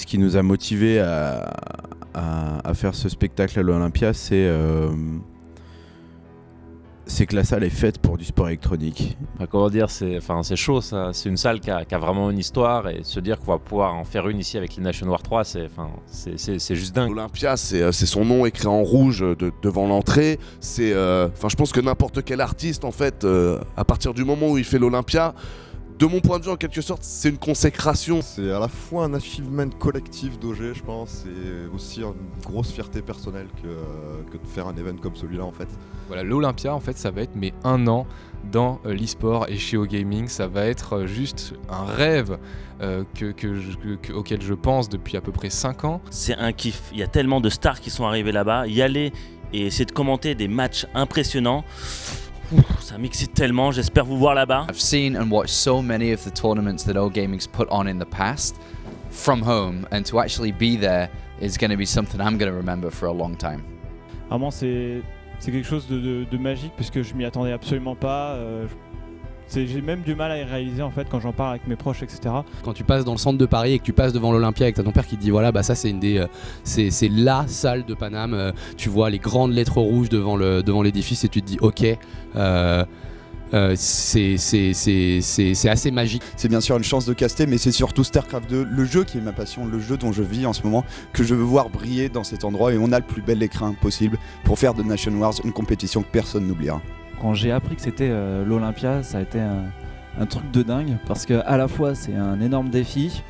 qui nous a motivés à faire ce spectacle à l'Olympia, c'est que la salle est faite pour du sport électronique. Comment dire, c'est chaud ça. C'est une salle qui a vraiment une histoire, et se dire qu'on va pouvoir en faire une ici avec les Nation War 3, c'est juste dingue. L'Olympia, c'est son nom écrit en rouge devant l'entrée. Je pense que n'importe quel artiste, en fait, à partir du moment où il fait l'Olympia, de mon point de vue, en quelque sorte, c'est une consécration. C'est à la fois un achievement collectif d'OG, je pense, et aussi une grosse fierté personnelle que de faire un event comme celui-là, en fait. Voilà, l'Olympia, en fait, ça va être mes 1 an dans l'e-sport et chez OGaming. Ça va être juste un rêve auquel je pense depuis à peu près 5 ans. C'est un kiff. Il y a tellement de stars qui sont arrivées là-bas. Y aller et essayer de commenter des matchs impressionnants, ça m'excite tellement, j'espère vous voir là-bas. I've seen and watched so many of the tournaments that OGaming's put on in the past from home, and to actually be there is going to be something I'm going to remember for a long time. Vraiment, c'est quelque chose de magique, puisque je m'y attendais absolument pas. J'ai même du mal à y réaliser en fait quand j'en parle avec mes proches, etc. Quand tu passes dans le centre de Paris et que tu passes devant l'Olympia et que t'as ton père qui te dit voilà, bah ça c'est c'est la salle de Paname, tu vois les grandes lettres rouges devant l'édifice et tu te dis ok, c'est assez magique. C'est bien sûr une chance de caster, mais c'est surtout StarCraft 2, le jeu qui est ma passion, le jeu dont je vis en ce moment, que je veux voir briller dans cet endroit, et on a le plus bel écrin possible pour faire de Nation Wars une compétition que personne n'oubliera. Quand j'ai appris que c'était l'Olympia, ça a été un truc de dingue, parce qu'à la fois c'est un énorme défi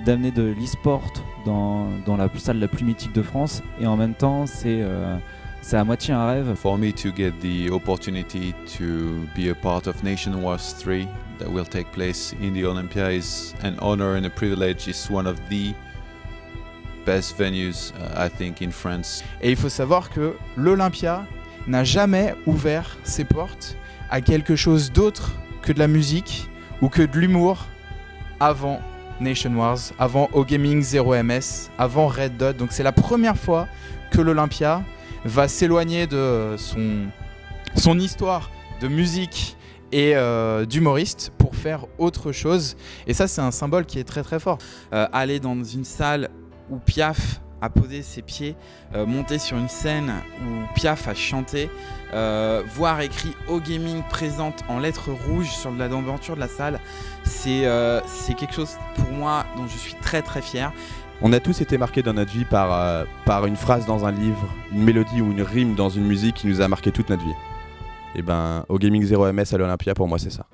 d'amener de l'e-sport dans la salle la plus mythique de France, et en même temps c'est à moitié un rêve. For me to get the opportunity to be a part of Nation Wars 3 that will take place in the Olympia is an honor and a privilege. It's one of the best venues I think in France. Et il faut savoir que l'Olympia n'a jamais ouvert ses portes à quelque chose d'autre que de la musique ou que de l'humour avant Nation Wars, avant OGaming 0MS, avant Red Dot. Donc c'est la première fois que l'Olympia va s'éloigner de son histoire de musique et d'humoriste pour faire autre chose. Et ça, c'est un symbole qui est très très fort. Aller dans une salle où Piaf a posé ses pieds, monter sur une scène où Piaf a chanté, voir écrit OGaming présente en lettres rouges sur la devanture de la salle, c'est quelque chose pour moi dont je suis très très fier. On a tous été marqués dans notre vie par une phrase dans un livre, une mélodie ou une rime dans une musique qui nous a marqué toute notre vie. Et OGaming 0MS à l'Olympia, pour moi, c'est ça.